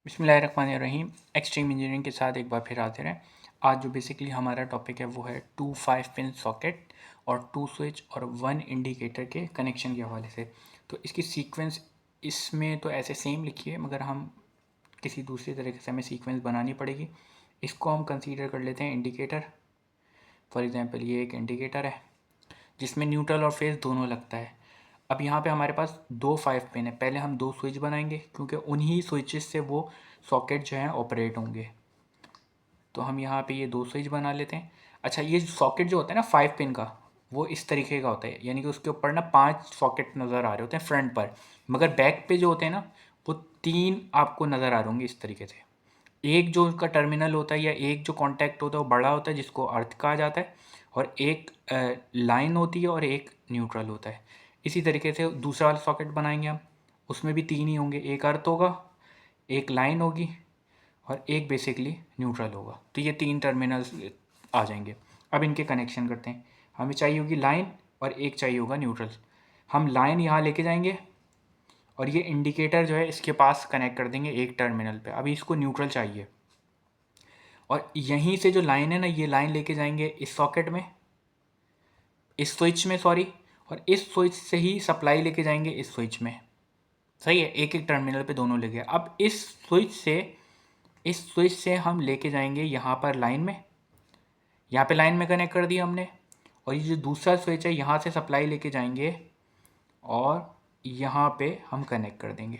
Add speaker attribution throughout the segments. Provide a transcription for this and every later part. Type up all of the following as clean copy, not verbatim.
Speaker 1: बिस्मिल्लाहिर्रहमानिर्रहीम। Extreme engineering के साथ एक बार फिर हाजिर हैं। आज जो बेसिकली हमारा टॉपिक है वो है 2 5 पिन सॉकेट और 2 स्विच और 1 इंडिकेटर के कनेक्शन के हवाले से। तो इसकी सीक्वेंस इसमें तो ऐसे सेम लिखी है, मगर हम किसी दूसरी तरीके से हमें सीक्वेंस बनानी पड़ेगी। इसको हम कंसीडर कर लेते हैं इंडिकेटर। फॉर एग्ज़ाम्पल ये एक इंडिकेटर है जिसमें न्यूट्रल और फेस दोनों लगता है। अब यहाँ पे हमारे पास 2 5 पिन है। पहले हम 2 स्विच बनाएंगे क्योंकि उन्हीं स्विचेस से वो सॉकेट जो है ऑपरेट होंगे। तो हम यहाँ पे ये 2 स्विच बना लेते हैं। अच्छा, ये सॉकेट जो होता है ना 5 पिन का, वो इस तरीके का होता है, यानी कि उसके ऊपर ना 5 सॉकेट नज़र आ रहे होते हैं फ्रंट पर, मगर बैक पे जो होते हैं ना वो 3 आपको नज़र आ रहे होंगे इस तरीके से। एक जो उसका टर्मिनल होता है या एक जो कॉन्टैक्ट होता है वो बड़ा होता है जिसको अर्थ कहा जाता है, और एक लाइन होती है और एक न्यूट्रल होता है। इसी तरीके से दूसरा वाला सॉकेट बनाएंगे हम, उसमें भी 3 ही होंगे, एक अर्थ होगा, एक लाइन होगी और एक बेसिकली न्यूट्रल होगा। तो ये 3 टर्मिनल्स आ जाएंगे। अब इनके कनेक्शन करते हैं। हमें चाहिए होगी लाइन और एक चाहिए होगा न्यूट्रल। हम लाइन यहाँ लेके जाएंगे और ये इंडिकेटर जो है इसके पास कनेक्ट कर देंगे एक टर्मिनल पे। अभी इसको न्यूट्रल चाहिए और यहीं से जो लाइन है ना, ये लाइन लेके जाएंगे इस सॉकेट में, इस स्विच में सॉरी, और इस स्विच से ही सप्लाई लेके जाएंगे इस स्विच में। सही है, एक एक टर्मिनल पे दोनों लेके। अब इस स्विच से हम लेके जाएंगे यहाँ पर लाइन में, यहाँ पे लाइन में कनेक्ट कर दिया हमने, और ये जो दूसरा स्विच है यहाँ से सप्लाई लेके जाएंगे और यहाँ पे हम कनेक्ट कर देंगे।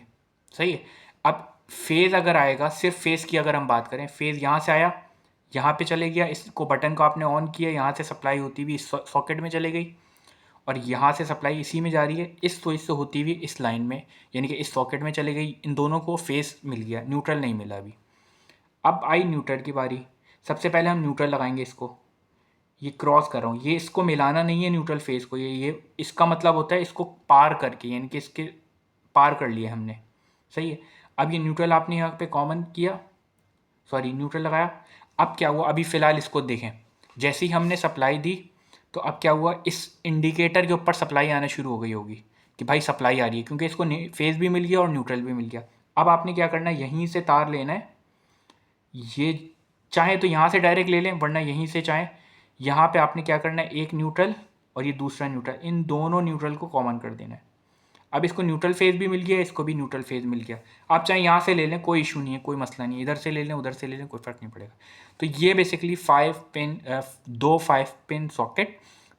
Speaker 1: सही है। अब फेज़ अगर आएगा, सिर्फ फेज़ की अगर हम बात करें, फेज़ यहाँ से आया, यहाँ पे चले गया, इसको बटन को आपने ऑन किया, यहाँ से सप्लाई होती हुई इस सॉकेट में चले गई, और यहाँ से सप्लाई इसी में जा रही है, इस स्विच से होती हुई इस लाइन में, यानी कि इस सॉकेट में चले गई। इन दोनों को फेज़ मिल गया, न्यूट्रल नहीं मिला अभी। अब आई न्यूट्रल की बारी। सबसे पहले हम न्यूट्रल लगाएंगे। इसको ये क्रॉस कर रहा हूँ, ये इसको मिलाना नहीं है न्यूट्रल फेस को, ये इसका मतलब होता है इसको पार करके, यानी कि इसके पार कर लिया हमने। सही है। अब ये न्यूट्रल आपने यहाँ पे कॉमन किया, सॉरी न्यूट्रल लगाया। अब क्या हुआ, अभी फ़िलहाल इसको देखें, जैसे ही हमने सप्लाई दी तो अब क्या हुआ, इस इंडिकेटर के ऊपर सप्लाई आना शुरू हो गई होगी कि भाई सप्लाई आ रही है, क्योंकि इसको फेस भी मिल गया और न्यूट्रल भी मिल गया। अब आपने क्या करना है, यहीं से तार लेना है। ये चाहे तो यहाँ से डायरेक्ट ले लें, वरना यहीं से चाहे यहाँ पे आपने क्या करना है, एक न्यूट्रल और ये दूसरा न्यूट्रल, इन दोनों न्यूट्रल को कॉमन कर देना है। अब इसको न्यूट्रल फेज भी मिल गया, इसको भी न्यूट्रल फेज मिल गया। आप चाहे यहाँ से ले लें, कोई इशू नहीं है, कोई मसला नहीं है, इधर से ले लें उधर से ले लें, कोई फ़र्क नहीं पड़ेगा। तो ये basically 5 pin 2 5 pin socket,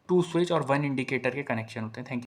Speaker 1: 2 switch और 1 इंडिकेटर के कनेक्शन होते हैं। Thank you.